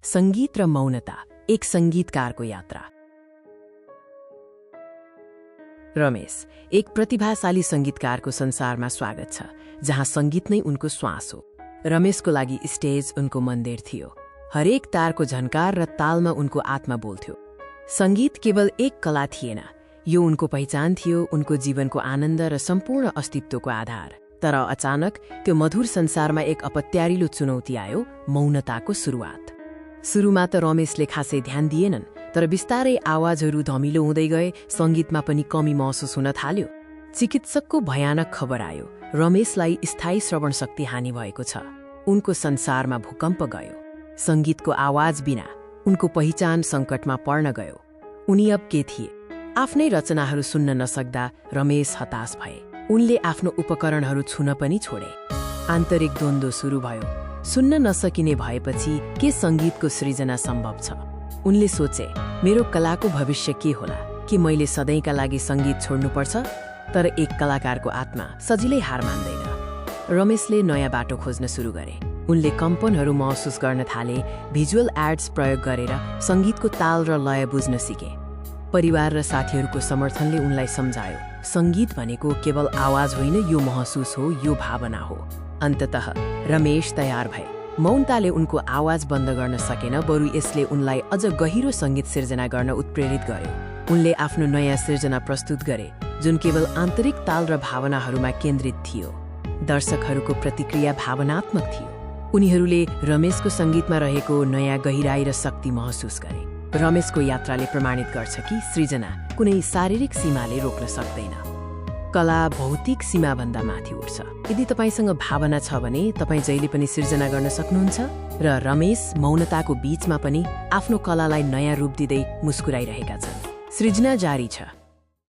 संगीत र मौनता, एक संगीतकारको यात्रा। रमेश एक प्रतिभाशाली संगीतकारको संसारमा स्वागत छ, जहाँ संगीत नै उनको श्वास हो। रमेशको लागि स्टेज उनको मन्दिर थियो। हरेक तारको झन्कार र तालमा उनको आत्मा बोल्थ्यो। संगीत केवल एक कला थिएन, यो उनको पहिचान थियो, उनको जीवनको आनन्द र सम्पूर्ण अस्तित्वको आधार। तर अचानक त्यो मधुर संसारमा एक अपत्यारिलो चुनौती आयो, मौनताको सुरुवात। सुरुमा त रमेशले खासै ध्यान दिएनन्, तर बिस्तारै आवाजहरू धमिलो हुँदै गए, संगीतमा पनि कमी महसुस हुन थाल्यो। चिकित्सकको भयानक खबर आयो, रमेशलाई स्थायी श्रवण शक्ति हानि भएको छ। उनको संसारमा भूकम्प गयो। संगीतको आवाज बिना उनको पहिचान सङ्कटमा पर्न गयो। उनी अब के थिए? आफ्नै रचनाहरू सुन्न नसक्दा रमेश हताश भए। उनले आफ्नो उपकरणहरू छुन पनि छोडे। आन्तरिक द्वन्द्व सुरु भयो। सुन्न नसकिने भएपछि के संगीतको सृजना सम्भव छ? उनले सोचे, मेरो कलाको भविष्य के होला? कि मैले सधैँका लागि संगीत छोड्नुपर्छ? तर एक कलाकारको आत्मा सजिलै हार मान्दैन। रमेशले नयाँ बाटो खोज्न सुरु गरे। उनले कम्पनहरू महसुस गर्न थाले, भिजुअल एड्स प्रयोग गरेर संगीतको ताल र लय बुझ्न सिके। परिवार र साथीहरूको समर्थनले उनलाई सम्झायो, संगीत भनेको केवल आवाज होइन, यो महसुस हो, यो भावना हो। अन्ततः रमेश तयार भए। मौनताले उनको आवाज बन्द गर्न सकेन, बरु यसले उनलाई अझ गहिरो संगीत सिर्जना गर्न उत्प्रेरित गर्यो। उनले आफ्नो नयाँ सिर्जना प्रस्तुत गरे, जुन केवल आन्तरिक ताल र भावनाहरूमा केन्द्रित थियो। दर्शकहरूको प्रतिक्रिया भावनात्मक थियो। उनीहरूले रमेशको संगीतमा रहेको नयाँ गहिराई र शक्ति महसुस गरे। रमेशको यात्राले प्रमाणित गर्छ कि सृजना कुनै शारीरिक सीमाले रोक्न सक्दैन। कला भौतिक सीमाभन्दा माथि उठ्छ। यदि तपाईसँग भावना छ भने तपाईँ जहिले पनि सिर्जना गर्न सक्नुहुन्छ। र रमेश मौनताको बीचमा पनि आफ्नो कलालाई नयाँ रूप दिँदै मुस्कुराइरहेका छन्। सृजना जारी छ।